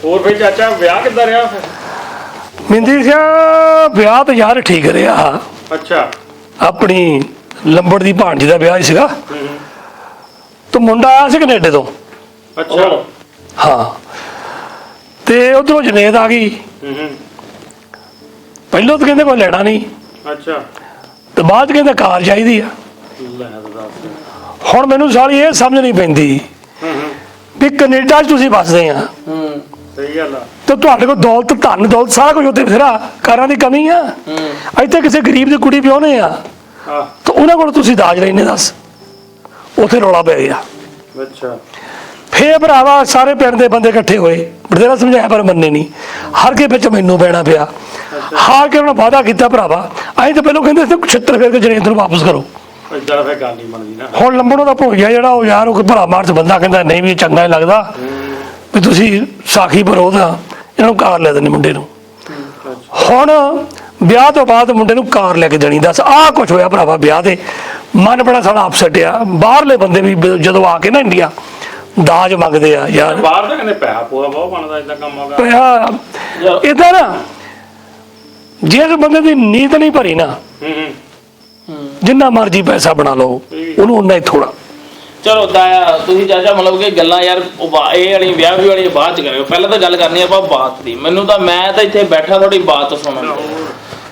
ਹੋਰ ਫਿਰ ਚਾਚਾ ਵਿਆਹ ਕਿੱਦਾਂ ਰਿਹਾ ਫਿਰ? ਮਿੰਦੀ ਸਿਆ ਵਿਆਹ ਤਾਂ ਯਾਰ ਠੀਕ ਰਿਹਾ। ਅੱਛਾ। ਆਪਣੀ ਲੰਬੜ ਦੀ ਭਾਣਜੀ ਦਾ ਵਿਆਹ ਹੀ ਸੀਗਾ। ਤੇ ਮੁੰਡਾ ਆਇਆ ਸੀ ਕੈਨੇਡਾ ਤੋਂ। ਅੱਛਾ। ਹਾਂ ਤੇ ਉਧਰੋਂ ਜਨੇਦ ਆ ਗਈ। ਪਹਿਲੋਂ ਤਾਂ ਕਹਿੰਦੇ ਕੋਈ ਲੈਣਾ ਨਹੀਂ। ਅੱਛਾ। ਤੇ ਬਾਅਦ ਕਹਿੰਦੇ ਕਾਰ ਚਾਹੀਦੀ ਆ। ਹੁਣ ਮੈਨੂੰ ਸਾਰੀ ਇਹ ਸਮਝ ਨਹੀਂ ਪੈਂਦੀ ਵੀ ਕੈਨੇਡਾ 'ਚ ਤੁਸੀਂ ਵੱਸਦੇ ਆ। ਸਹੀ ਗੱਲ ਆ। ਤੇ ਤੁਹਾਡੇ ਕੋਲ ਦੌਲਤ ਧਨ ਦੌਲਤ ਸਾਰਾ ਕੁਝ ਉੱਥੇ ਬਥੇਰਾ, ਕਾਰਾਂ ਦੀ ਕਮੀ ਆ। ਇੱਥੇ ਕਿਸੇ ਗਰੀਬ ਦੀ ਕੁੜੀ ਵਿਆਹੁੰਦੇ ਆ ਤੇ ਉਹਨਾਂ ਕੋਲ ਤੁਸੀਂ ਦਾਜ ਲੈਣੇ। ਦੱਸ ਉੱਥੇ ਰੌਲਾ ਪੈ ਗਿਆ। ਅੱਛਾ। ਫੇਰ ਭਰਾਵਾ ਸਾਰੇ ਪਿੰਡ ਦੇ ਬੰਦੇ ਇਕੱਠੇ ਹੋਏ, ਬਥੇਰਾ ਸਮਝਾਇਆ ਪਰ ਮੰਨੇ ਨਹੀਂ। ਹਰ ਕੇ ਵਿੱਚ ਮੈਨੂੰ ਪੈਣਾ ਪਿਆ। ਹਾਰ ਕੇ ਉਹਨਾਂ ਵਾਅਦਾ ਕੀਤਾ ਭਰਾਵਾ ਅਸੀਂ ਤਾਂ ਪਹਿਲਾਂ ਕਹਿੰਦੇ ਸੀ 76 ਫੇਰ ਕੇ ਜਨੇਦ ਨੂੰ ਵਾਪਸ ਕਰੋ। ਏਦਾਂ ਫਿਰ ਗੱਲ ਨਹੀਂ ਬਣਦੀ ਨਾ। ਹੁਣ ਲੰਬੜੋਂ ਦਾ ਭੁੱਲ ਗਿਆ ਜਿਹੜਾ ਉਹ ਯਾਰ, ਉਹ ਕੋਈ ਭਲਾ ਮਾਰਚ ਬੰਦਾ ਕਹਿੰਦਾ ਨਹੀਂ ਵੀ ਚੰਗਾ ਨਹੀਂ ਲੱਗਦਾ ਵੀ ਤੁਸੀਂ ਸਾਖੀ ਭਰੋ ਤਾਂ ਇਹਨਾਂ ਨੂੰ ਕਾਰ ਲੈ ਦੇਣੀ ਮੁੰਡੇ ਨੂੰ। ਹੁਣ ਵਿਆਹ ਤੋਂ ਬਾਅਦ ਮੁੰਡੇ ਨੂੰ ਕਾਰ ਲੈ ਕੇ ਦੇਣੀ। ਦੱਸ ਆਹ ਕੁਛ ਹੋਇਆ ਭਰਾਵਾ ਵਿਆਹ ਤੇ। ਮਨ ਬੜਾ ਸਾਡਾ ਅਪਸੈਟ ਆ। ਬਾਹਰਲੇ ਬੰਦੇ ਵੀ ਜਦੋਂ ਆ ਕੇ ਨਾ ਇੰਡੀਆ ਦਾਜ ਮੰਗਦੇ ਆ ਯਾਰ। ਬਾਹਰ ਤਾਂ ਕਹਿੰਦੇ ਪੈਸਾ ਪੂਆ ਬਹੁਤ ਬਣਦਾ ਏਦਾਂ ਕੰਮਾਂ ਦਾ। ਪੈਸਾ ਏਦਾਂ ਨਾ, ਜਿਸ ਬੰਦੇ ਦੀ ਨੀਤ ਨਹੀਂ ਭਰੀ ਨਾ, ਜਿੰਨਾ ਮਰਜੀ ਪੈਸਾ ਬਣਾ ਲਓ ਉਹਨੂੰ ਉਨਾ ਹੀ ਥੋੜਾ। ਚਲੋ ਤਾਇਆ ਤੁਸੀਂ ਚਾਚਾ ਮਤਲਬ ਕਿ ਗੱਲਾਂ ਯਾਰ ਇਹ ਵਾਲੀ ਵਿਆਹ ਵੀ ਵਾਲੀ ਬਾਅਦ ਚ ਕਰਿਓ। ਪਹਿਲਾਂ ਤਾਂ ਗੱਲ ਕਰਨੀ ਆਪਾਂ ਬਾਤ ਦੀ। ਮੈਨੂੰ ਤਾਂ ਮੈਂ ਤਾਂ ਇੱਥੇ ਬੈਠਾ ਥੋੜੀ ਬਾਤ ਸੁਣਨ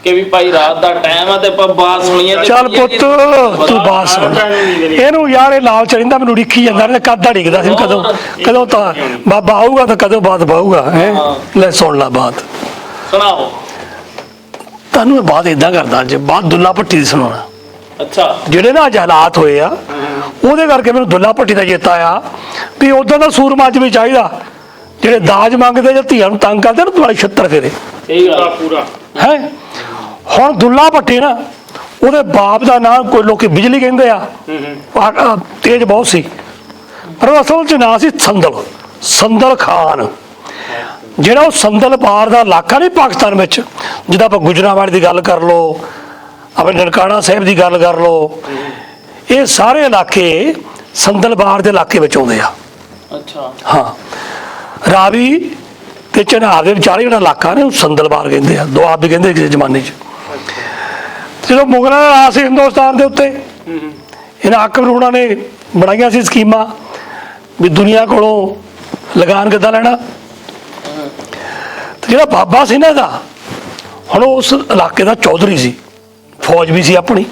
ਕਿ ਵੀ ਭਾਈ ਰਾਤ ਦਾ ਟਾਈਮ ਆ ਤੇ ਆਪਾਂ ਬਾਤ ਸੁਣੀਏ। ਚੱਲ ਪੁੱਤ ਤੂੰ ਬਾਤ ਸੁਣ। ਇਹਨੂੰ ਯਾਰ ਇਹ ਲਾਲਚ ਰਹਿੰਦਾ, ਮੈਨੂੰ ਉਡੀਕੀ ਜਾਂਦਾ। ਕੱਦਾ ਡਿੱਗਦਾ ਸੀ ਕਦੋਂ ਤਾਂ ਬਾਬਾ ਆਊਗਾ ਤਾਂ ਕਦੋਂ ਬਾਤ ਪਾਊਗਾ। ਲੈ ਸੁਣ ਲਾ ਬਾਤ। ਸੁਣਾਓ। ਤੁਹਾਨੂੰ ਮੈਂ ਬਾਤ ਏਦਾਂ ਕਰਦਾ ਅੱਜ ਬਾਤ ਦੁੱਲਾ ਭੱਟੀ ਦੀ ਸੁਣਾਉਣਾ। ਅੱਛਾ। ਜਿਹੜੇ ਨਾ ਅੱਜ ਹਾਲਾਤ ਹੋਏ ਆ ਉਹਦੇ ਕਰਕੇ ਮੈਨੂੰ ਦੁੱਲਾ ਭੱਟੀ ਦਾ ਚੇਤਾ ਆਇਆ ਵੀ ਉਦਾਂ ਦਾ ਸੂਰਮਾ ਅੱਜ ਵੀ ਚਾਹੀਦਾ ਜਿਹੜੇ ਦਾਜ ਮੰਗਦੇ ਜਾਂ ਧੀਆਂ ਨੂੰ ਤੰਗ ਕਰਦੇ ਨਾ ਤੁਹਾਡੇ 76 ਫੇਰੇ। ਸਹੀ ਗੱਲ ਪੂਰਾ ਹੈ। ਹੁਣ ਦੁੱਲਾ ਭੱਟੀ ਨਾ ਉਹਦੇ ਬਾਪ ਦਾ ਨਾਂ ਕੋਈ ਲੋਕੀ ਬਿਜਲੀ ਕਹਿੰਦੇ ਆ, ਤੇਜ ਬਹੁਤ ਸੀ ਪਰ ਅਸਲ 'ਚ ਨਾਂ ਸੀ ਸੰਦਲ ਖਾਨ। ਜਿਹੜਾ ਉਹ ਸੰਦਲ ਪਾਰ ਦਾ ਇਲਾਕਾ ਨਹੀਂ ਪਾਕਿਸਤਾਨ ਵਿੱਚ, ਜਿੱਦਾਂ ਆਪਾਂ ਗੁਜਰਾਂਵਾਲੇ ਦੀ ਗੱਲ ਕਰ ਲਓ, ਆਪਣੇ ਨਨਕਾਣਾ ਸਾਹਿਬ ਦੀ ਗੱਲ ਕਰ ਲਓ, ਇਹ ਸਾਰੇ ਇਲਾਕੇ ਸੰਦਲਬਾਰ ਦੇ ਇਲਾਕੇ ਵਿੱਚ ਆਉਂਦੇ ਆ। ਅੱਛਾ। ਹਾਂ ਰਾਵੀ ਤੇ ਚਨਾਬ ਦੇ ਵਿਚਾਲੇ ਜਿਹੜਾ ਇਲਾਕਾ ਨੇ ਉਹ ਸੰਦਲਬਾਰ ਕਹਿੰਦੇ ਆ। ਦੁਆਬ ਵੀ ਕਹਿੰਦੇ ਕਿਸੇ ਜ਼ਮਾਨੇ 'ਚ। ਜਦੋਂ ਮੁਗਲਾਂ ਦਾ ਰਾਜ ਸੀ ਹਿੰਦੁਸਤਾਨ ਦੇ ਉੱਤੇ, ਇਹਨਾਂ ਅਕਬਰ ਹੋਣਾ ਨੇ ਬਣਾਈਆਂ ਸੀ ਸਕੀਮਾਂ ਵੀ ਦੁਨੀਆ ਕੋਲੋਂ ਲਗਾਨ ਕਿੱਦਾਂ ਲੈਣਾ। ਤੇ ਜਿਹੜਾ ਬਾਬਾ ਸੀ ਨਾ ਇਹਦਾ, ਹੁਣ ਉਸ ਇਲਾਕੇ ਦਾ ਚੌਧਰੀ ਸੀ, ਫੌਜ ਵੀ ਸੀ ਆਪਣੀ।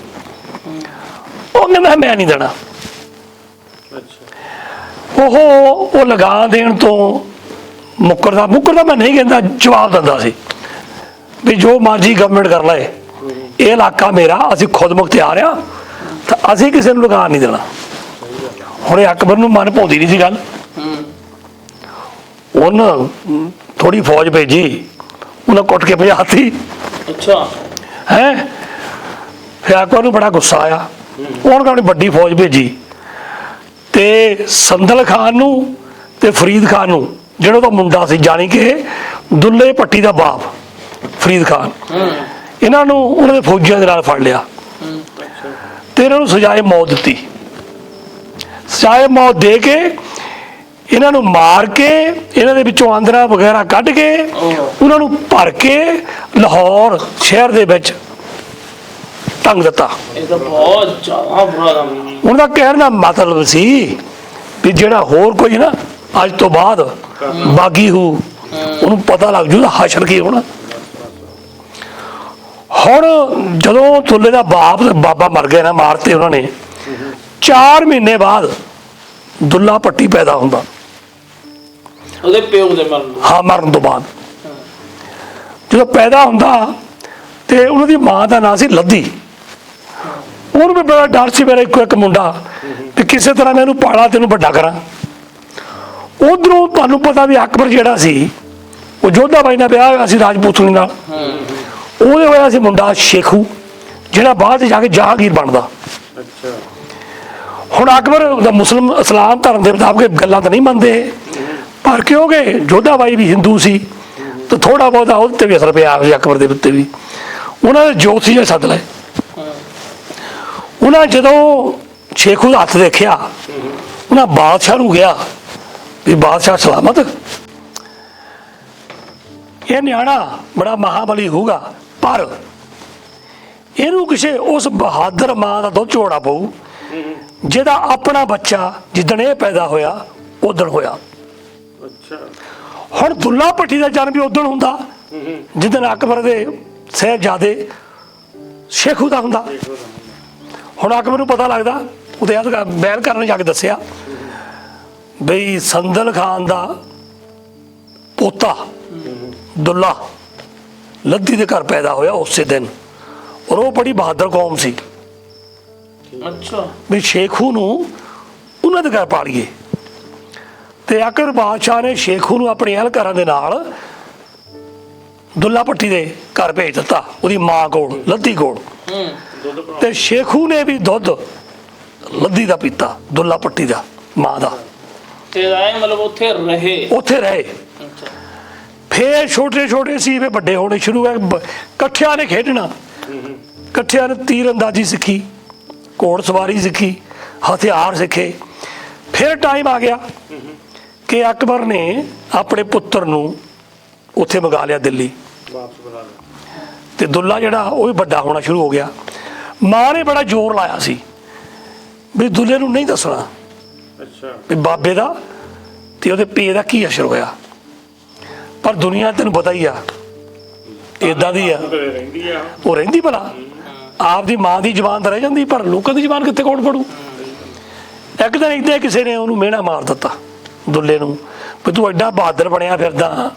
ਉਹ ਕਹਿੰਦਾ ਮੈਂ ਨਹੀਂ ਦੇਣਾ। ਉਹ ਲਗਾਨ ਦੇਣ ਤੋਂ ਮੁੱਕਰਦਾ ਮੈਂ ਨਹੀਂ ਕਹਿੰਦਾ, ਜਵਾਬ ਦਿੰਦਾ ਸੀ ਵੀ ਜੋ ਮਰਜ਼ੀ ਗਵਰਨਮੈਂਟ ਕਰ ਲਏ, ਇਹ ਇਲਾਕਾ ਮੇਰਾ, ਅਸੀਂ ਖੁਦ ਮੁਖਤਿਆਰ ਆ ਤਾਂ ਅਸੀਂ ਕਿਸੇ ਨੂੰ ਲਗਾਨ ਨਹੀਂ ਦੇਣਾ। ਹੁਣ ਇਹ ਅਕਬਰ ਨੂੰ ਮਨ ਪਾਉਂਦੀ ਨਹੀਂ ਸੀ ਗੱਲ। ਉਹਨੇ ਥੋੜੀ ਫੌਜ ਭੇਜੀ, ਉਹਨਾਂ ਕੁੱਟ ਕੇ ਭਜਾਤੀ। ਅੱਛਾ। ਹੈ ਫਿਰ ਅਕਬਰ ਨੂੰ ਬੜਾ ਗੁੱਸਾ ਆਇਆ। ਉਹਨੇ ਆਪਣੀ ਵੱਡੀ ਫੌਜ ਭੇਜੀ ਤੇ ਸੰਦਲ ਖਾਨ ਨੂੰ ਤੇ ਫਰੀਦ ਖਾਨ ਨੂੰ, ਜਿਹੜਾ ਉਹਦਾ ਮੁੰਡਾ ਸੀ, ਜਾਣੀ ਕਿ ਦੁੱਲੇ ਭੱਟੀ ਦਾ ਬਾਪ ਫਰੀਦ ਖਾਨ, ਇਹਨਾਂ ਨੂੰ ਉਹਨਾਂ ਦੇ ਫੌਜੀਆਂ ਦੇ ਨਾਲ ਫੜ ਲਿਆ ਤੇ ਇਹਨਾਂ ਨੂੰ ਸਜ਼ਾਏ ਮੌਤ ਦਿੱਤੀ। ਸਜ਼ਾਏ ਮੌਤ ਦੇ ਕੇ ਇਹਨਾਂ ਨੂੰ ਮਾਰ ਕੇ, ਇਹਨਾਂ ਦੇ ਵਿੱਚੋਂ ਆਂਦਰਾਂ ਵਗੈਰਾ ਕੱਢ ਕੇ ਉਹਨਾਂ ਨੂੰ ਭਰ ਕੇ ਲਾਹੌਰ ਸ਼ਹਿਰ ਦੇ ਵਿੱਚ ਟੰਗ ਦਿੱਤਾ। ਇਹ ਤਾਂ ਬਹੁਤ ਜ਼ਿਆਦਾ ਬੁਰਾ ਕੰਮ। ਉਹਨਾਂ ਦਾ ਕਹਿਣ ਦਾ ਮਤਲਬ ਸੀ ਵੀ ਜਿਹੜਾ ਹੋਰ ਕੋਈ ਨਾ ਅੱਜ ਤੋਂ ਬਾਅਦ ਬਾਗੀ ਹੋ, ਉਹਨੂੰ ਪਤਾ ਲੱਗ ਜੂਗਾ ਹਸ਼ਰ ਕੀ ਹੋਣਾ। ਹੁਣ ਜਦੋਂ ਦੁੱਲੇ ਦਾ ਬਾਬਾ ਮਰ ਗਿਆ ਨਾ, ਮਾਰਤੇ ਉਹਨਾਂ ਨੇ, 4 ਮਹੀਨੇ ਬਾਅਦ ਦੁੱਲਾ ਭੱਟੀ ਪੈਦਾ ਹੁੰਦਾ। ਉਹਦੇ ਪਿਓ ਦੇ ਮਰਨ ਤੋਂ? ਹਾਂ, ਮਰਨ ਤੋਂ ਬਾਅਦ ਜਦੋਂ ਪੈਦਾ ਹੁੰਦਾ ਤੇ ਉਹਨਾਂ ਦੀ ਮਾਂ ਦਾ ਨਾਂ ਸੀ ਲੱਦੀ। ਉਹਨੂੰ ਵੀ ਬੜਾ ਡਰ ਸੀ, ਮੇਰਾ ਇੱਕੋ ਇੱਕ ਮੁੰਡਾ, ਤੇ ਕਿਸੇ ਤਰ੍ਹਾਂ ਮੈਂ ਇਹਨੂੰ ਪਾਲਾਂ ਤੇ ਇਹਨੂੰ ਵੱਡਾ ਕਰਾਂ। ਉਧਰੋਂ ਤੁਹਾਨੂੰ ਪਤਾ ਵੀ ਅਕਬਰ ਜਿਹੜਾ ਸੀ ਉਹ ਜੋਧਾ ਬਾਈ ਨਾਲ ਵਿਆਹ ਹੋਇਆ ਸੀ ਰਾਜਪੂਤਨੀ ਨਾਲ। ਉਹਦੇ ਹੋਇਆ ਸੀ ਮੁੰਡਾ ਸ਼ੇਖੂ, ਜਿਹੜਾ ਬਾਅਦ ਜਾ ਕੇ ਜਹਾਂਗੀਰ ਬਣਦਾ। ਹੁਣ ਅਕਬਰ ਦਾ ਮੁਸਲਿਮ ਇਸਲਾਮ ਧਰਮ ਦੇ ਮੁਤਾਬਕ ਗੱਲਾਂ ਤਾਂ ਨਹੀਂ ਮੰਨਦੇ, ਪਰ ਕਿਉਂਕਿ ਜੋਧਾ ਬਾਈ ਵੀ ਹਿੰਦੂ ਸੀ ਤਾਂ ਥੋੜਾ ਬਹੁਤਾ ਉਹਦੇ ਤੇ ਵੀ ਅਸਰ ਪਿਆ ਸੀ ਅਕਬਰ ਦੇ ਉੱਤੇ ਵੀ। ਉਹਨਾਂ ਨੇ ਜੋਤਸ਼ੀ ਜਿਹਾ ਸੱਦ ਲਏ। ਉਹਨਾਂ ਜਦੋਂ ਸ਼ੇਖੂ ਦਾ ਹੱਥ ਦੇਖਿਆ, ਉਹਨਾਂ ਬਾਦਸ਼ਾਹ ਨੂੰ ਕਿਹਾ ਵੀ ਬਾਦਸ਼ਾਹ ਸਲਾਮਤ। ਇਹ ਨਿਆਣਾ ਬੜਾ ਮਹਾਬਲੀ ਹੋਊਗਾ, ਪਰ ਇਹਨੂੰ ਕਿਸੇ ਉਸ ਬਹਾਦਰ ਮਾਂ ਦਾ ਦੁੱਧ ਚੋਣਾ ਪਊ ਜਿਹਦਾ ਆਪਣਾ ਬੱਚਾ ਜਿੱਦਣ ਇਹ ਪੈਦਾ ਹੋਇਆ ਉਦਣ ਹੋਇਆ। ਅੱਛਾ। ਹੁਣ ਦੁੱਲਾ ਭੱਟੀ ਦਾ ਜਨਮ ਵੀ ਉਦਣ ਹੁੰਦਾ ਜਿੱਦਣ ਅਕਬਰ ਦੇ ਸਾਹਿਬਜ਼ਾਦੇ ਸ਼ੇਖੂ ਦਾ ਹੁੰਦਾ। ਹੁਣ ਅਕਬਰ ਨੂੰ ਪਤਾ ਲੱਗਦਾ, ਉਹਦੇ ਬਹਿਲ ਕਰਨ ਜਾ ਕੇ ਦੱਸਿਆ ਬਈ ਸੰਦਲ ਖਾਨ ਦਾ ਪੋਤਾ ਦੁੱਲਾ ਲੱਦੀ ਦੇ ਘਰ ਪੈਦਾ ਹੋਇਆ ਉਸੇ ਦਿਨ, ਔਰ ਉਹ ਬੜੀ ਬਹਾਦਰ ਕੌਮ ਸੀ। ਅੱਛਾ। ਵੀ ਸ਼ੇਖੂ ਨੂੰ ਉਹਨਾਂ ਦੇ ਘਰ ਪਾਲੀਏ। ਤੇ ਅਕਬਰ ਬਾਦਸ਼ਾਹ ਨੇ ਸ਼ੇਖੂ ਨੂੰ ਆਪਣੇ ਅਹਿਲਕਾਰਾਂ ਦੇ ਨਾਲ ਦੁੱਲਾ ਭੱਟੀ ਦੇ ਘਰ ਭੇਜ ਦਿੱਤਾ, ਉਹਦੀ ਮਾਂ ਕੋਲ, ਲੱਦੀ ਕੋਲ। ਤੇ ਸ਼ੇਖੂ ਨੇ ਵੀ ਦੁੱਧ ਲੱਦੀ ਦਾ ਪੀਤਾ, ਦੁੱਲਾ ਭੱਟੀ ਦਾ ਮਾਂ ਦਾ, ਤੇ ਰਾਏ ਮਤਲਬ ਉੱਥੇ ਰਹੇ। ਉੱਥੇ ਰਹੇ। ਅੱਛਾ। ਫੇਰ ਛੋਟੇ ਛੋਟੇ ਸੀ, ਫੇਰ ਵੱਡੇ ਹੋਣੇ ਸ਼ੁਰੂ ਹੋਏ, ਇਕੱਠਿਆਂ ਨੇ ਖੇਡਣਾ, ਇਕੱਠਿਆਂ ਨੇ ਤੀਰ ਅੰਦਾਜ਼ੀ ਸਿੱਖੀ, ਘੋੜ ਸਵਾਰੀ ਸਿੱਖੀ, ਹਥਿਆਰ ਸਿੱਖੇ। ਫਿਰ ਟਾਈਮ ਆ ਗਿਆ ਕਿ ਅਕਬਰ ਨੇ ਆਪਣੇ ਪੁੱਤਰ ਨੂੰ ਉੱਥੇ ਮੰਗਾ ਲਿਆ, ਦਿੱਲੀ। ਵਾਪਸ ਬੁਲਾ ਲਿਆ। ਤੇ ਦੁੱਲਾ ਜਿਹੜਾ ਉਹ ਵੀ ਵੱਡਾ ਹੋਣਾ ਸ਼ੁਰੂ ਹੋ ਗਿਆ। ਮਾਂ ਨੇ ਬੜਾ ਜ਼ੋਰ ਲਾਇਆ ਸੀ ਵੀ ਦੁੱਲੇ ਨੂੰ ਨਹੀਂ ਦੱਸਣਾ ਅੱਛਾ। ਵੀ ਬਾਬੇ ਦਾ ਤੇ ਉਹਦੇ ਪੇ ਦਾ ਕੀ ਅਸਰ ਹੋਇਆ। ਪਰ ਦੁਨੀਆ ਤੈਨੂੰ ਪਤਾ ਹੀ ਆ ਇਦਾਂ ਦੀ ਆ, ਰਹਿੰਦੀ ਆ ਉਹ ਰਹਿੰਦੀ ਭਲਾ। ਆਪਦੀ ਮਾਂ ਦੀ ਜ਼ੁਬਾਨ ਤਾਂ ਰਹਿ ਜਾਂਦੀ, ਪਰ ਲੋਕਾਂ ਦੀ ਜ਼ੁਬਾਨ ਕਿੱਥੇ ਕੌਣ ਪੜੂ। ਇੱਕ ਦਿਨ ਇੱਦਾਂ ਕਿਸੇ ਨੇ ਉਹਨੂੰ ਮਿਹਣਾ ਮਾਰ ਦਿੱਤਾ ਦੁੱਲੇ ਨੂੰ ਵੀ ਤੂੰ ਐਡਾ ਬਹਾਦਰ ਬਣਿਆ ਫਿਰਦਾ,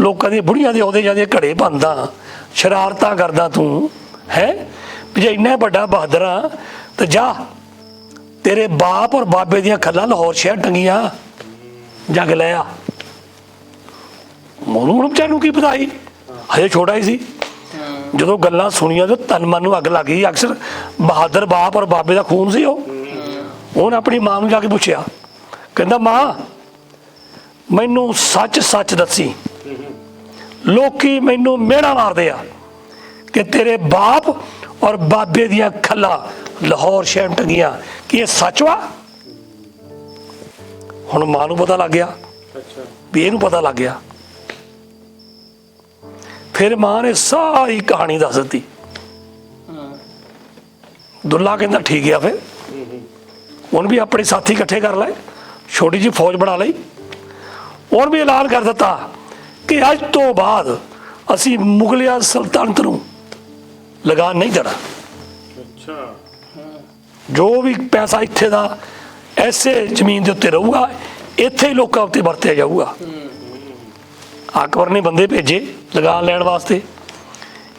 ਲੋਕਾਂ ਦੀਆਂ ਬੁੜੀਆਂ ਦੇ ਆਉਂਦੇ ਜਾਂਦੇ ਘੜੇ ਭੰਨਦਾ, ਸ਼ਰਾਰਤਾਂ ਕਰਦਾ ਤੂੰ ਹੈ, ਵੀ ਜੇ ਇੰਨਾ ਵੱਡਾ ਬਹਾਦਰ ਆ ਤੇ ਜਾ ਤੇਰੇ ਬਾਪ ਔਰ ਬਾਬੇ ਦੀਆਂ ਖੱਲਾਂ ਲਾਹੌਰ ਸ਼ਹਿਰ ਟੰਗੀਆਂ, ਜਾ ਕੇ ਲੈ ਆ। ਮੋਨੂੰ ਹੁਣ ਵਿਚਾਰ ਨੂੰ ਕੀ ਪਤਾ ਸੀ, ਹਜੇ ਛੋਟਾ ਹੀ ਸੀ। ਜਦੋਂ ਗੱਲਾਂ ਸੁਣੀਆਂ ਤਾਂ ਤਨ ਮਨ ਨੂੰ ਅੱਗ ਲੱਗ ਗਈ। ਅਕਸਰ ਬਹਾਦਰ ਬਾਪ ਔਰ ਬਾਬੇ ਦਾ ਖੂਨ ਸੀ ਉਹ। ਉਹਨੇ ਆਪਣੀ ਮਾਂ ਨੂੰ ਜਾ ਕੇ ਪੁੱਛਿਆ, ਕਹਿੰਦਾ ਮਾਂ ਮੈਨੂੰ ਸੱਚ ਸੱਚ ਦੱਸੀ, ਲੋਕੀ ਮੈਨੂੰ ਮਿਹਣਾ ਮਾਰਦੇ ਆ ਕਿ ਤੇਰੇ ਬਾਪ ਔਰ ਬਾਬੇ ਦੀਆਂ ਖੱਲਾਂ ਲਾਹੌਰ ਸ਼ਹਿਰ ਟੰਗੀਆਂ, ਕੀ ਇਹ ਸੱਚ ਵਾ। ਹੁਣ ਮਾਂ ਨੂੰ ਪਤਾ ਲੱਗ ਗਿਆ ਅੱਛਾ। ਵੀ ਇਹਨੂੰ ਪਤਾ ਲੱਗ ਗਿਆ। ਫਿਰ ਮਾਂ ਨੇ ਸਾਰੀ ਕਹਾਣੀ ਦੱਸ ਦਿੱਤੀ। ਦੁੱਲਾ ਕਹਿੰਦਾ ਠੀਕ ਆ। ਫਿਰ ਉਹਨੇ ਵੀ ਆਪਣੇ ਸਾਥੀ ਇਕੱਠੇ ਕਰ ਲਏ, ਛੋਟੀ ਜਿਹੀ ਫੌਜ ਬਣਾ ਲਈ। ਉਹਨੇ ਵੀ ਐਲਾਨ ਕਰ ਦਿੱਤਾ ਕਿ ਅੱਜ ਤੋਂ ਬਾਅਦ ਅਸੀਂ ਮੁਗਲਿਆ ਸਲਤਨਤ ਨੂੰ ਲਗਾਨ ਨਹੀਂ ਦੇਣਾ। ਅੱਛਾ। ਜੋ ਵੀ ਪੈਸਾ ਇੱਥੇ ਦਾ ਐਸੇ ਜ਼ਮੀਨ ਦੇ ਉੱਤੇ ਰਹੂਗਾ, ਇੱਥੇ ਹੀ ਲੋਕਾਂ ਉੱਤੇ ਵਰਤਿਆ ਜਾਊਗਾ। ਅਕਬਰ ਨੇ ਬੰਦੇ ਭੇਜੇ ਲਗਾਨ ਲੈਣ ਵਾਸਤੇ।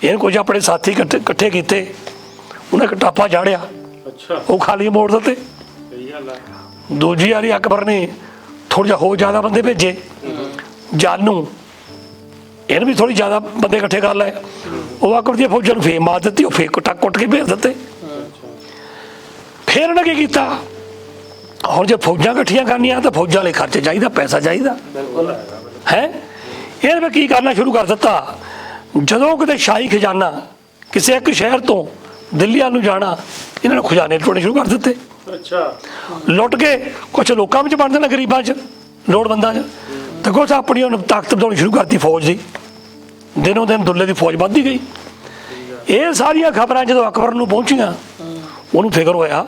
ਇਹਨੇ ਕੁਝ ਆਪਣੇ ਸਾਥੀ ਇਕੱਠੇ ਕੀਤੇ, ਉਹਨੇ ਇੱਕ ਟਾਪਾ ਚਾੜਿਆ, ਅੱਛਾ। ਉਹ ਖਾਲੀ ਮੋੜ ਦਿੱਤੇ। ਸਹੀ ਗੱਲ ਆ। ਦੂਜੀ ਵਾਰੀ ਅਕਬਰ ਨੇ ਥੋੜ੍ਹਾ ਜਿਹਾ ਹੋਰ ਜ਼ਿਆਦਾ ਬੰਦੇ ਭੇਜੇ, ਜਾਨੂ ਇਹਨੇ ਵੀ ਥੋੜ੍ਹੀ ਜ਼ਿਆਦਾ ਬੰਦੇ ਇਕੱਠੇ ਕਰ ਲਏ। ਉਹ ਅਕਬਰ ਦੀਆਂ ਫੌਜਾਂ ਨੂੰ ਫੇਰ ਮਾਰ ਦਿੱਤੀ, ਉਹ ਫੇਰ ਕੁੱਟ ਕੇ ਭੇਜ ਦਿੱਤੇ। ਫਿਰ ਉਹਨੇ ਕੀ ਕੀਤਾ, ਹੁਣ ਜੇ ਫੌਜਾਂ ਇਕੱਠੀਆਂ ਕਰਨੀਆਂ ਤਾਂ ਫੌਜਾਂ ਲਈ ਖਰਚ ਚਾਹੀਦਾ, ਪੈਸਾ ਚਾਹੀਦਾ ਹੈ। ਇਹਨੇ ਫਿਰ ਕੀ ਕਰਨਾ ਸ਼ੁਰੂ ਕਰ ਦਿੱਤਾ, ਜਦੋਂ ਕਿਤੇ ਸ਼ਾਹੀ ਖਜ਼ਾਨਾ ਕਿਸੇ ਇੱਕ ਸ਼ਹਿਰ ਤੋਂ ਦਿੱਲੀ ਵੱਲ ਨੂੰ ਜਾਣਾ, ਇਹਨਾਂ ਨੇ ਖਜ਼ਾਨੇ ਲੁੱਟਣੇ ਸ਼ੁਰੂ ਕਰ ਦਿੱਤੇ। ਅੱਛਾ। ਲੁੱਟ ਕੇ ਕੁਛ ਲੋਕਾਂ ਵਿੱਚ ਵੰਡ ਦੇਣਾ, ਗਰੀਬਾਂ 'ਚ, ਲੋੜਵੰਦਾਂ 'ਚ, ਤੇ ਕੁਛ ਆਪਣੀ ਉਹਨੇ ਤਾਕਤ ਵਧਾਉਣੀ ਸ਼ੁਰੂ ਕਰਤੀ ਫੌਜ ਦੀ। ਦਿਨੋਂ ਦਿਨ ਦੁੱਲੇ ਦੀ ਫੌਜ ਵੱਧਦੀ ਗਈ। ਇਹ ਸਾਰੀਆਂ ਖਬਰਾਂ ਜਦੋਂ ਅਕਬਰ ਨੂੰ ਪਹੁੰਚੀਆਂ, ਉਹਨੂੰ ਫਿਕਰ ਹੋਇਆ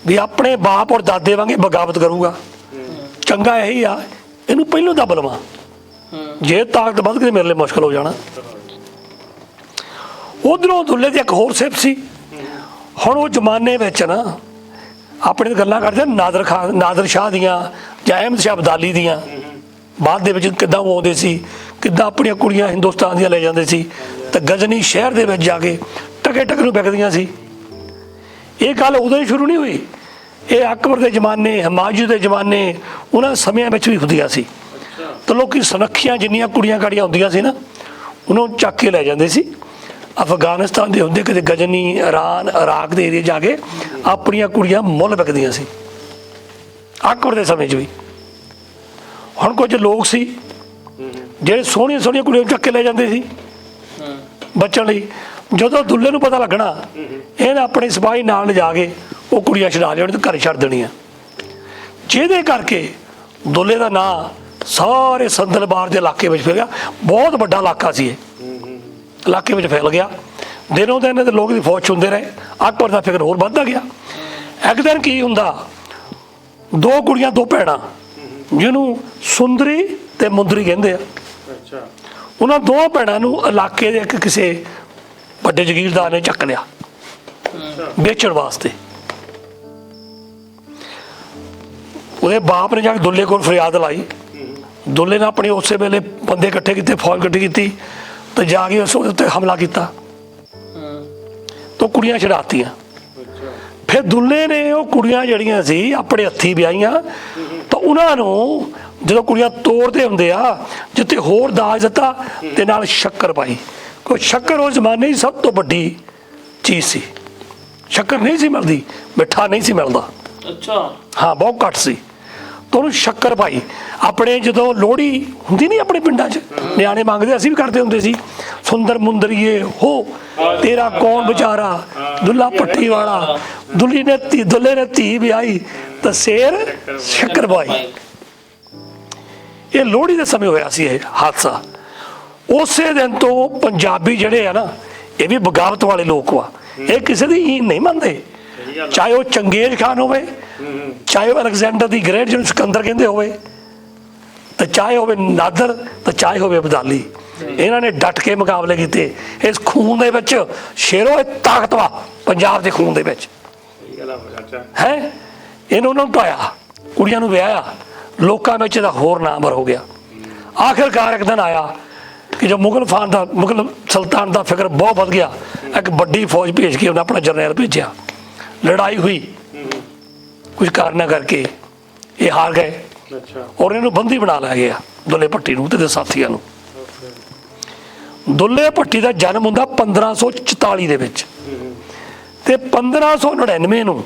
ਵੀ ਆਪਣੇ ਬਾਪ ਔਰ ਦਾਦੇ ਵਾਂਗੇ ਬਗਾਵਤ ਕਰੂਗਾ, ਚੰਗਾ ਇਹੀ ਆ ਇਹਨੂੰ ਪਹਿਲੋਂ ਦੱਬ ਲਵਾਂ, ਜੇ ਤਾਕਤ ਵੱਧ ਕੇ ਮੇਰੇ ਲਈ ਮੁਸ਼ਕਲ ਹੋ ਜਾਣਾ। ਉਧਰੋਂ ਦੁੱਲੇ ਦੀ ਇੱਕ ਹੋਰ ਸਿਫਤ ਸੀ। ਹੁਣ ਉਹ ਜ਼ਮਾਨੇ ਵਿੱਚ ਨਾ ਆਪਣੇ ਗੱਲਾਂ ਕਰਦੇ ਨਾਦਰ ਸ਼ਾਹ ਦੀਆਂ ਜਾਂ ਅਹਿਮਦ ਸ਼ਾਹ ਅਬਦਾਲੀ ਦੀਆਂ, ਬਾਅਦ ਦੇ ਵਿੱਚ ਕਿੱਦਾਂ ਉਹ ਆਉਂਦੇ ਸੀ, ਕਿੱਦਾਂ ਆਪਣੀਆਂ ਕੁੜੀਆਂ ਹਿੰਦੁਸਤਾਨ ਦੀਆਂ ਲੈ ਜਾਂਦੇ ਸੀ ਤੇ ਗਜ਼ਨੀ ਸ਼ਹਿਰ ਦੇ ਵਿੱਚ ਜਾ ਕੇ ਟਕੇ ਟਕ ਨੂੰ ਵਿਕਦੀਆਂ ਸੀ। ਇਹ ਗੱਲ ਉਦੋਂ ਹੀ ਸ਼ੁਰੂ ਨਹੀਂ ਹੋਈ, ਇਹ ਅਕਬਰ ਦੇ ਜ਼ਮਾਨੇ, ਹਮਾਯੂ ਦੇ ਜ਼ਮਾਨੇ, ਉਹਨਾਂ ਸਮਿਆਂ ਵਿੱਚ ਵੀ ਹੁੰਦੀਆਂ ਸੀ। ਤਾਂ ਲੋਕੀ ਸੁਨੱਖੀਆਂ ਜਿੰਨੀਆਂ ਕੁੜੀਆਂ ਕਾੜੀਆਂ ਹੁੰਦੀਆਂ ਸੀ ਨਾ, ਉਹਨੂੰ ਚੱਕ ਕੇ ਲੈ ਜਾਂਦੇ ਸੀ। ਅਫਗਾਨਿਸਤਾਨ ਦੇ ਹੁੰਦੇ, ਕਿਤੇ ਗਜ਼ਨੀ, ਇਰਾਨ, ਇਰਾਕ ਦੇ ਏਰੀਏ ਜਾ ਕੇ ਆਪਣੀਆਂ ਕੁੜੀਆਂ ਮੁੱਲ ਵਿਕਦੀਆਂ ਸੀ ਅਕਬਰ ਦੇ ਸਮੇਂ 'ਚ ਵੀ। ਹੁਣ ਕੁਝ ਲੋਕ ਸੀ ਜਿਹੜੇ ਸੋਹਣੀਆਂ ਸੋਹਣੀਆਂ ਕੁੜੀਆਂ ਚੱਕ ਕੇ ਲੈ ਜਾਂਦੇ ਸੀ ਬਚਣ ਲਈ। ਜਦੋਂ ਦੁੱਲੇ ਨੂੰ ਪਤਾ ਲੱਗਣਾ, ਇਹਨੇ ਆਪਣੇ ਸਿਪਾਹੀ ਨਾਲ ਲਿਜਾ ਕੇ ਉਹ ਕੁੜੀਆਂ ਛਡਾ ਲਿਆਉਣੀ ਤੇ ਘਰ ਛੱਡ ਦੇਣੀਆਂ, ਜਿਹਦੇ ਕਰਕੇ ਦੁੱਲੇ ਦਾ ਨਾਂ ਸਾਰੇ ਸੰਦਲਬਾਰ ਦੇ ਇਲਾਕੇ ਵਿੱਚ ਫੈਲ ਗਿਆ। ਬਹੁਤ ਵੱਡਾ ਇਲਾਕਾ ਸੀ ਇਹ, ਇਲਾਕੇ ਵਿੱਚ ਫੈਲ ਗਿਆ। ਦਿਨੋਂ ਦਿਨ ਇਹਦੇ ਲੋਕ ਦੀ ਫੌਜ 'ਚ ਹੁੰਦੇ ਰਹੇ। ਅਕਬਰ ਦਾ ਫਿਕਰ ਹੋਰ ਵੱਧਦਾ ਗਿਆ। ਇੱਕ ਦਿਨ ਕੀ ਹੁੰਦਾ, ਦੋ ਕੁੜੀਆਂ ਦੋ ਭੈਣਾਂ ਜਿਹਨੂੰ ਸੁੰਦਰੀ ਤੇ ਮੁੰਦਰੀ ਕਹਿੰਦੇ ਆ, ਅੱਛਾ ਉਹਨਾਂ ਦੋ ਭੈਣਾਂ ਨੂੰ ਇਲਾਕੇ ਦੇ ਇੱਕ ਕਿਸੇ ਵੱਡੇ ਜ਼ਗੀਰਦਾਰ ਨੇ ਚੱਕ ਲਿਆ ਵੇਚਣ ਵਾਸਤੇ। ਉਹਦੇ ਬਾਪ ਨੇ ਜਾ ਕੇ ਦੁੱਲੇ ਕੋਲ ਫਰਿਆਦ ਲਾਈ। ਦੁੱਲੇ ਨੇ ਆਪਣੇ ਉਸੇ ਵੇਲੇ ਬੰਦੇ ਇਕੱਠੇ ਕੀਤੇ, ਫੌਜ ਇਕੱਠੀ ਕੀਤੀ ਤੇ ਜਾ ਕੇ ਉਸ ਉੱਤੇ ਹਮਲਾ ਕੀਤਾ ਤਾਂ ਕੁੜੀਆਂ ਛਡਾਤੀਆਂ। ਫਿਰ ਦੁੱਲੇ ਨੇ ਉਹ ਕੁੜੀਆਂ ਜਿਹੜੀਆਂ ਸੀ ਆਪਣੇ ਹੱਥੀਂ ਵਿਆਹੀਆਂ ਤਾਂ ਉਹਨਾਂ ਨੂੰ ਜਦੋਂ ਕੁੜੀਆਂ ਤੋੜਦੇ ਹੁੰਦੇ ਆ ਜਿੱਥੇ ਹੋਰ ਦਾਜ ਦਿੱਤਾ ਤੇ ਨਾਲ ਸ਼ੱਕਰ ਪਾਈ। ਕੋਈ ਸ਼ੱਕਰ ਉਸ ਜ਼ਮਾਨੇ ਦੀ ਸਭ ਤੋਂ ਵੱਡੀ ਚੀਜ਼ ਸੀ। ਸ਼ੱਕਰ ਨਹੀਂ ਸੀ ਮਿਲਦੀ, ਮਿੱਠਾ ਨਹੀਂ ਸੀ ਮਿਲਦਾ। ਅੱਛਾ ਹਾਂ, ਬਹੁਤ ਘੱਟ ਸੀ। ਤਾਂ ਉਹਨੂੰ ਸ਼ੱਕਰ ਪਾਈ। ਆਪਣੇ ਜਦੋਂ ਲੋਹੜੀ ਹੁੰਦੀ ਨਹੀਂ ਆਪਣੇ ਪਿੰਡਾਂ 'ਚ ਨਿਆਣੇ ਮੰਗਦੇ, ਅਸੀਂ ਵੀ ਕਰਦੇ ਹੁੰਦੇ ਸੀ, ਸੁੰਦਰ ਮੁੰਦਰੀਏ ਹੋ ਤੇਰਾ ਕੌਣ ਵਿਚਾਰਾ ਦੁੱਲਾ ਪੱਟੀ ਵਾਲਾ, ਦੁੱਲੇ ਨੇ ਧੀ ਵਿਆਹੀ ਤਾਂ ਸ਼ੇਰ ਸ਼ੱਕਰ ਪਾਈ। ਇਹ ਲੋਹੜੀ ਦੇ ਸਮੇਂ ਹੋਇਆ ਸੀ ਇਹ ਹਾਦਸਾ। ਉਸੇ ਦਿਨ ਤੋਂ ਪੰਜਾਬੀ ਜਿਹੜੇ ਆ ਨਾ, ਇਹ ਵੀ ਬਗਾਵਤ ਵਾਲੇ ਲੋਕ ਵਾ। ਇਹ ਕਿਸੇ ਦੀ ਹੀਨ ਨਹੀਂ ਮੰਨਦੇ, ਚਾਹੇ ਉਹ ਚੰਗੇਜ਼ ਖਾਨ ਹੋਵੇ, ਚਾਹੇ ਉਹ ਅਲੈਗਜ਼ੈਂਡਰ ਦੀ ਗ੍ਰੇਟ ਜਿਹਨੂੰ ਸਿਕੰਦਰ ਕਹਿੰਦੇ ਹੋਵੇ, ਤੇ ਚਾਹੇ ਹੋਵੇ ਨਾਦਰ, ਤੇ ਚਾਹੇ ਹੋਵੇ ਅਬਦਾਲੀ। ਇਹਨਾਂ ਨੇ ਡਟ ਕੇ ਮੁਕਾਬਲੇ ਕੀਤੇ। ਇਸ ਖੂਨ ਦੇ ਵਿੱਚ ਸ਼ੇਰੋ ਇਹ ਤਾਕਤ ਵਾ, ਪੰਜਾਬ ਦੇ ਖੂਨ ਦੇ ਵਿੱਚ ਹੈ। ਇਹਨੂੰ ਉਹਨਾਂ ਨੂੰ ਢਾਇਆ, ਕੁੜੀਆਂ ਨੂੰ ਵਿਆਹਿਆ, ਲੋਕਾਂ ਵਿੱਚ ਇਹਦਾ ਹੋਰ ਨਾਮਵਰ ਹੋ ਗਿਆ। ਆਖਿਰਕਾਰ ਇੱਕ ਦਿਨ ਆਇਆ ਕਿ ਜੋ ਮੁਗਲ ਸੁਲਤਾਨ ਦਾ ਫਿਕਰ ਬਹੁਤ ਵੱਧ ਗਿਆ। ਇੱਕ ਵੱਡੀ ਫੌਜ ਭੇਜ ਕੇ ਉਹਨੇ ਆਪਣਾ ਜਰਨੈਲ ਭੇਜਿਆ। ਲੜਾਈ ਹੋਈ, ਕੁਝ ਕਾਰਨਾਂ ਕਰਕੇ ਇਹ ਹਾਰ ਗਏ ਔਰ ਇਹਨੂੰ ਬੰਦੀ ਬਣਾ ਲਿਆ ਗਿਆ, ਦੁੱਲੇ ਭੱਟੀ ਨੂੰ ਤੇ ਸਾਥੀਆਂ ਨੂੰ। ਦੁੱਲੇ ਭੱਟੀ ਦਾ ਜਨਮ ਹੁੰਦਾ 1544 ਦੇ ਵਿੱਚ ਤੇ 1599 ਨੂੰ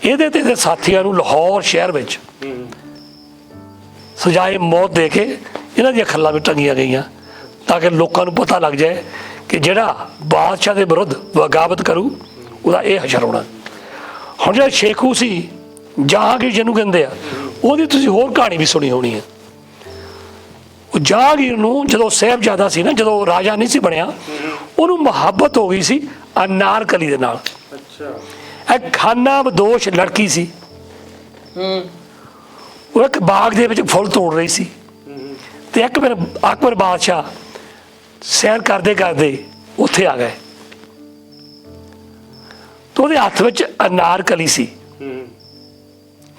ਇਹਦੇ ਤੇ ਸਾਥੀਆਂ ਨੂੰ ਲਾਹੌਰ ਸ਼ਹਿਰ ਵਿੱਚ ਸਜ਼ਾਏ ਮੌਤ ਦੇ ਕੇ ਇਹਨਾਂ ਦੀਆਂ ਖੱਲਾਂ ਵੀ ਟੰਗੀਆਂ ਗਈਆਂ ਤਾਂ ਕਿ ਲੋਕਾਂ ਨੂੰ ਪਤਾ ਲੱਗ ਜਾਏ ਕਿ ਜਿਹੜਾ ਬਾਦਸ਼ਾਹ ਦੇ ਵਿਰੁੱਧ ਬਗਾਵਤ ਕਰੂ ਉਹਦਾ ਇਹ ਹਸ਼ਰ ਹੋਣਾ। ਹੁਣ ਜਿਹੜਾ ਸ਼ੇਖੂ ਸੀ ਜਹਾਂਗੀਰ ਜਿਹਨੂੰ ਕਹਿੰਦੇ ਆ, ਉਹਦੀ ਤੁਸੀਂ ਹੋਰ ਕਹਾਣੀ ਵੀ ਸੁਣੀ ਹੋਣੀ ਹੈ। ਉਹ ਜਹਾਂਗੀਰ ਨੂੰ ਜਦੋਂ ਸਾਹਿਬਜ਼ਾਦਾ ਸੀ ਨਾ, ਜਦੋਂ ਰਾਜਾ ਨਹੀਂ ਸੀ ਬਣਿਆ, ਉਹਨੂੰ ਮੁਹੱਬਤ ਹੋ ਗਈ ਸੀ ਅਨਾਰਕਲੀ ਦੇ ਨਾਲ। ਇੱਕ ਖਾਨਾ ਬਦੋਸ਼ ਲੜਕੀ ਸੀ, ਉਹ ਇੱਕ ਬਾਗ ਦੇ ਵਿੱਚ ਫੁੱਲ ਤੋੜ ਰਹੀ ਸੀ ਤੇ ਇੱਕ ਵਾਰ ਅਕਬਰ ਬਾਦਸ਼ਾਹ ਸੈਰ ਕਰਦੇ ਕਰਦੇ ਉੱਥੇ ਆ ਗਏ ਤਾਂ ਉਹਦੇ ਹੱਥ ਵਿੱਚ ਅਨਾਰਕਲੀ ਸੀ,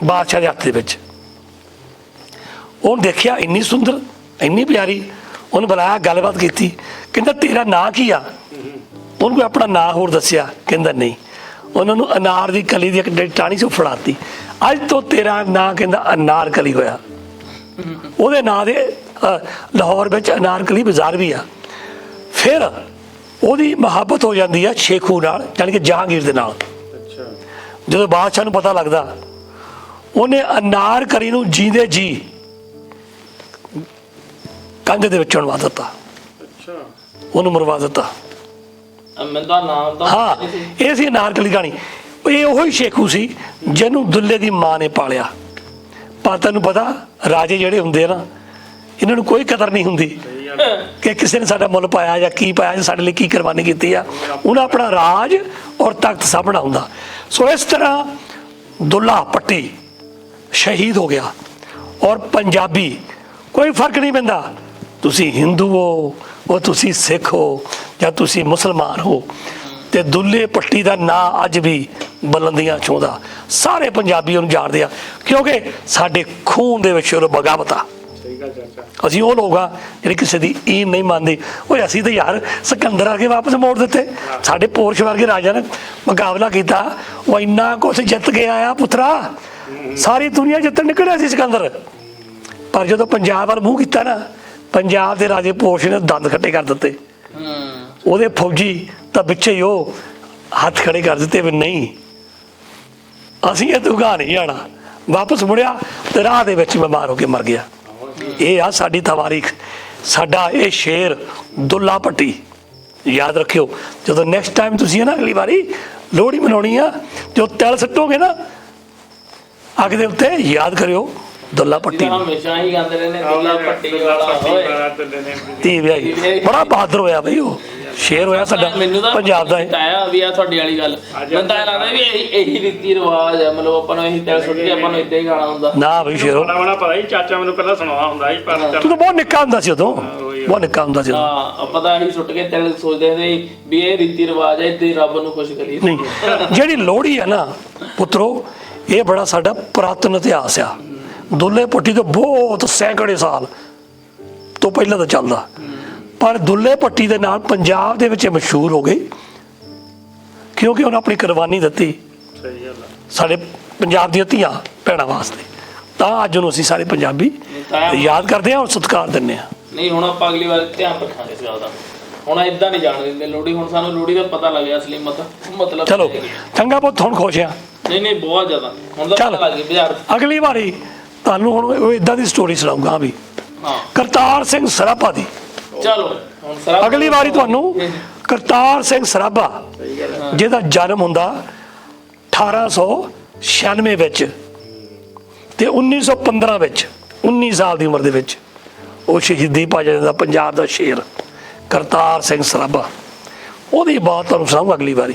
ਬਾਦਸ਼ਾਹ ਦੇ ਹੱਥ ਦੇ ਵਿੱਚ। ਉਹਨੇ ਦੇਖਿਆ ਇੰਨੀ ਸੁੰਦਰ, ਇੰਨੀ ਪਿਆਰੀ। ਉਹਨੇ ਬੁਲਾਇਆ, ਗੱਲਬਾਤ ਕੀਤੀ। ਕਹਿੰਦਾ ਤੇਰਾ ਨਾਂ ਕੀ ਆ? ਉਹਨੂੰ ਕੋਈ ਆਪਣਾ ਨਾਂ ਹੋਰ ਦੱਸਿਆ? ਕਹਿੰਦਾ ਨਹੀਂ। ਉਹਨਾਂ ਨੂੰ ਅਨਾਰ ਦੀ ਕਲੀ ਦੀ ਇੱਕ ਟਾਹਣੀ ਸੀ ਫੜਾਤੀ। ਅੱਜ ਤੋਂ ਤੇਰਾ ਨਾਂ ਕਹਿੰਦਾ ਅਨਾਰਕਲੀ ਹੋਇਆ। ਉਹਦੇ ਨਾਂ ਦੇ ਲਾਹੌਰ ਵਿੱਚ ਅਨਾਰਕਲੀ ਬਾਜ਼ਾਰ ਵੀ ਆ। ਫਿਰ ਉਹਦੀ ਮੁਹੱਬਤ ਹੋ ਜਾਂਦੀ ਆ ਸ਼ੇਖੂ ਨਾਲ, ਯਾਨੀ ਕਿ ਜਹਾਂਗੀਰ ਦੇ ਨਾਲ। ਜਦੋਂ ਬਾਦਸ਼ਾਹ ਨੂੰ ਪਤਾ ਲੱਗਦਾ, ਉਹਨੇ ਅਨਾਰਕਲੀ ਨੂੰ ਜੀਂਦੇ ਜੀ ਕੰਧ ਦੇ ਵਿੱਚ ਚੁਣਵਾ ਦਿੱਤਾ, ਉਹਨੂੰ ਮਰਵਾ ਦਿੱਤਾ। ਹਾਂ, ਇਹ ਸੀ ਅਨਾਰਕਲੀ ਕਹਾਣੀ। ਇਹ ਉਹੀ ਸ਼ੇਖੂ ਸੀ ਜਿਹਨੂੰ ਦੁੱਲੇ ਦੀ ਮਾਂ ਨੇ ਪਾਲਿਆ। ਪਰ ਤੈਨੂੰ ਪਤਾ ਰਾਜੇ ਜਿਹੜੇ ਹੁੰਦੇ ਆ ਨਾ, ਇਹਨਾਂ ਨੂੰ ਕੋਈ ਕਦਰ ਨਹੀਂ ਹੁੰਦੀ ਕਿ ਕਿਸੇ ਨੇ ਸਾਡਾ ਮੁੱਲ ਪਾਇਆ ਜਾਂ ਕੀ ਪਾਇਆ ਜਾਂ ਸਾਡੇ ਲਈ ਕੀ ਕੁਰਬਾਨੀ ਕੀਤੀ ਆ। ਉਹਨਾਂ ਆਪਣਾ ਰਾਜ ਔਰ ਤਖਤ ਸਾਂਭਣਾ ਹੁੰਦਾ। ਸੋ ਇਸ ਤਰ੍ਹਾਂ ਦੁੱਲਾ ਭੱਟੀ ਸ਼ਹੀਦ ਹੋ ਗਿਆ ਔਰ ਪੰਜਾਬੀ ਕੋਈ ਫਰਕ ਨਹੀਂ ਪੈਂਦਾ, ਤੁਸੀਂ ਹਿੰਦੂ ਹੋ, ਉਹ ਤੁਸੀਂ ਸਿੱਖ ਹੋ ਜਾਂ ਤੁਸੀਂ ਮੁਸਲਮਾਨ ਹੋ, ਤੇ ਦੁੱਲੇ ਭੱਟੀ ਦਾ ਨਾਂ ਅੱਜ ਵੀ ਬੁਲੰਦੀਆਂ ਛੂੰਹਦਾ। ਸਾਰੇ ਪੰਜਾਬੀ ਉਹਨੂੰ ਜਾਣਦੇ ਆ ਕਿਉਂਕਿ ਸਾਡੇ ਖੂਨ ਦੇ ਵਿੱਚ ਉਹ ਬਗਾਵਤ ਆ। ਅਸੀਂ ਉਹ ਲੋਕ ਆ ਜਿਹੜੇ ਕਿਸੇ ਦੀ ਈਨ ਨਹੀਂ ਮੰਨਦੇ। ਓਏ ਅਸੀਂ ਤਾਂ ਯਾਰ ਸਿਕੰਦਰ ਆ ਕੇ ਵਾਪਸ ਮੋੜ ਦਿੱਤੇ। ਸਾਡੇ ਪੋਰਸ਼ ਵਰਗੇ ਰਾਜਾ ਨੇ ਮੁਕਾਬਲਾ ਕੀਤਾ, ਉਹ ਇੰਨਾ ਕੁਛ ਜਿੱਤ ਕੇ ਆਇਆ ਪੁੱਤਰਾ। ਸਾਰੀ ਦੁਨੀਆ ਜਿੱਤਣ ਨਿਕਲਿਆ ਸੀ ਸਿਕੰਦਰ, ਪਰ ਜਦੋਂ ਪੰਜਾਬ ਵੱਲ ਮੂੰਹ ਕੀਤਾ ਨਾ, ਪੰਜਾਬ ਦੇ ਰਾਜੇ ਪੋਰਸ਼ ਨੇ ਦੰਦ ਖੱਟੇ ਕਰ ਦਿੱਤੇ। ਉਹਦੇ ਫੌਜੀ ਤਾਂ ਪਿੱਛੇ ਹੀ ਉਹ ਹੱਥ ਖੜੇ ਕਰ ਦਿੱਤੇ ਵੀ ਨਹੀਂ, ਅਸੀਂ ਇਹ ਦੁਗਾ ਨਹੀਂ ਜਾਣਾ। ਵਾਪਸ ਮੁੜਿਆ ਤੇ ਰਾਹ ਦੇ ਵਿੱਚ ਬਿਮਾਰ ਹੋ ਕੇ ਮਰ ਗਿਆ। ਇਹ ਆ ਸਾਡੀ ਤਵਾਰੀਖ, ਸਾਡਾ ਇਹ ਸ਼ੇਰ ਦੁੱਲਾ ਭੱਟੀ। ਯਾਦ ਰੱਖਿਓ, ਜਦੋਂ ਨੈਕਸਟ ਟਾਈਮ ਤੁਸੀਂ ਨਾ ਅਗਲੀ ਵਾਰੀ ਲੋਹੜੀ ਮਨਾਉਣੀ ਆ, ਜੋ ਤਿਲ ਸੁੱਟੋਗੇ ਨਾ ਅੱਗ ਦੇ ਉੱਤੇ, ਯਾਦ ਕਰਿਓ ਦੁੱਲਾ ਭੱਟੀ ਜਿਹਦਾ ਹਮੇਸ਼ਾ ਹੀ ਗਾਉਂਦੇ ਰਹਿੰਦੇ ਦੁੱਲਾ ਭੱਟੀ ਵਾਲਾ ਹੋਏ ਧੀ ਵਿਆਹੀ ਬੜਾ ਬਹਾਦਰ ਹੋਇਆ ਬਈ ਉਹ ਸ਼ੇਰ ਹੋਇਆ ਸਾਡਾ ਮੈਨੂੰ ਤਾਂ ਪੰਜਾਬ ਦਾ ਇਹ। ਆਇਆ ਵੀ ਆ ਤੁਹਾਡੀ ਵਾਲੀ ਗੱਲ ਮੈਨੂੰ ਤਾਂ ਲੱਗਦਾ ਵੀ ਇਹੀ ਰੀਤੀ ਰਿਵਾਜ ਹੈ ਮਤਲਬ ਆਪਾਂ ਨੂੰ ਇਹੀ ਤਿਲ ਸੁੱਟ ਕੇ ਆਪਾਂ ਨੂੰ ਇਦਾਂ ਹੀ ਗਾਣਾ ਹੁੰਦਾ ਨਾ ਬਈ ਸ਼ੇਰੋ ਬੜਾ ਪਤਾ ਹੀ ਚਾਚਾ ਮੈਨੂੰ ਪਹਿਲਾਂ ਸੁਣਾਉਂਦਾ ਹੁੰਦਾ ਸੀ ਪਰ ਤੂੰ ਤਾਂ ਬਹੁਤ ਨਿੱਕਾ ਹੁੰਦਾ ਸੀ ਉਦੋਂ ਬਹੁਤ ਨਿੱਕਾ ਹੁੰਦਾ ਸੀ ਉਦੋਂ। ਹਾਂ ਆਪਾਂ ਤਾਂ ਇਹੀ ਸੁੱਟ ਕੇ ਤਿਲ ਸੋਚਦੇ ਹੁੰਦੇ ਸੀ ਵੀ ਇਹ ਰੀਤੀ ਰਿਵਾਜ ਹੈ ਇਦਾਂ ਹੀ ਰੱਬ ਨੂੰ ਖੁਸ਼ ਕਰੀਏ ਨਹੀਂ ਜਿਹੜੀ ਲੋਹੜੀ ਹੈ ਨਾ ਪੁੱਤਰੋ ਇਹ ਬੜਾ ਸਾਡਾ ਪੁਰਾਤਨ ਇਤਿਹਾਸ ਆ ਦੁੱਲੇ ਭੱਟੀ ਤੋਂ ਬਹੁਤ ਸੈਂਕੜੇ ਸਾਲ ਤੋਂ ਪਹਿਲਾਂ ਦਾ ਚੱਲਦਾ ਪਰ ਦੁੱਲੇ ਭੱਟੀ ਦੇ ਨਾਲ ਪੰਜਾਬ ਦੇ ਵਿੱਚ ਇਹ ਮਸ਼ਹੂਰ ਹੋ ਗਈ ਕਿਉਂਕਿ ਉਹਨੇ ਆਪਣੀ ਕੁਰਬਾਨੀ ਦਿੱਤੀ ਸਹੀ ਗੱਲ ਆ ਸਾਡੇ ਪੰਜਾਬ ਦੀਆਂ ਧੀਆਂ ਭੈਣਾਂ ਵਾਸਤੇ ਤਾਂ ਅੱਜ ਉਹਨੂੰ ਅਸੀਂ ਸਾਰੇ ਪੰਜਾਬੀ ਯਾਦ ਕਰਦੇ ਹਾਂ ਔਰ ਸਤਿਕਾਰ ਦਿੰਦੇ ਹਾਂ। ਨਹੀਂ ਹੁਣ ਆਪਾਂ ਅਗਲੀ ਵਾਰ ਧਿਆਨ ਰੱਖਾਂਗੇ ਇਸ ਗੱਲ ਦਾ ਹੁਣ ਇਦਾਂ ਨਹੀਂ ਜਾਣ ਦਿੰਦੇ ਲੋਹੜੀ ਹੁਣ ਸਾਨੂੰ ਲੋਹੜੀ ਦਾ ਪਤਾ ਲੱਗਿਆ ਅਸਲੀ ਮਤਲਬ ਚਲੋ ਚੰਗਾ ਬਹੁਤ ਹੁਣ ਖੁਸ਼ ਆ ਨਹੀਂ ਬਹੁਤ ਜ਼ਿਆਦਾ ਹੁਣ ਤਾਂ ਚੱਲ। ਪਤਾ ਲੱਗ ਗਿਆ ਬਾਜ਼ਾਰ ਅਗਲੀ ਵਾਰੀ ਤੁਹਾਨੂੰ ਹੁਣ ਉਹ ਇਦਾਂ ਦੀ ਸਟੋਰੀ ਸੁਣਾਉਂਗਾ ਵੀ ਹਾਂ ਕਰਤਾਰ ਸਿੰਘ ਸਰਾਭਾ ਦੀ ਚਲੋ ਹੁਣ ਸਰਾ ਅਗਲੀ ਵਾਰੀ ਤੁਹਾਨੂੰ ਕਰਤਾਰ ਸਿੰਘ ਸਰਾਭਾ ਜਿਹਦਾ ਜਨਮ ਹੁੰਦਾ 1896 ਵਿੱਚ ਤੇ 1915 ਵਿੱਚ 19 ਸਾਲ ਦੀ ਉਮਰ ਦੇ ਵਿੱਚ ਉਹ ਸ਼ਹੀਦੀ ਪਾ ਜਾਂਦਾ ਪੰਜਾਬ ਦਾ ਸ਼ੇਰ ਕਰਤਾਰ ਸਿੰਘ ਸਰਾਭਾ ਉਹਦੀ ਬਾਤ ਤੁਹਾਨੂੰ ਸੁਣਾਉਂਗਾ ਅਗਲੀ ਵਾਰੀ।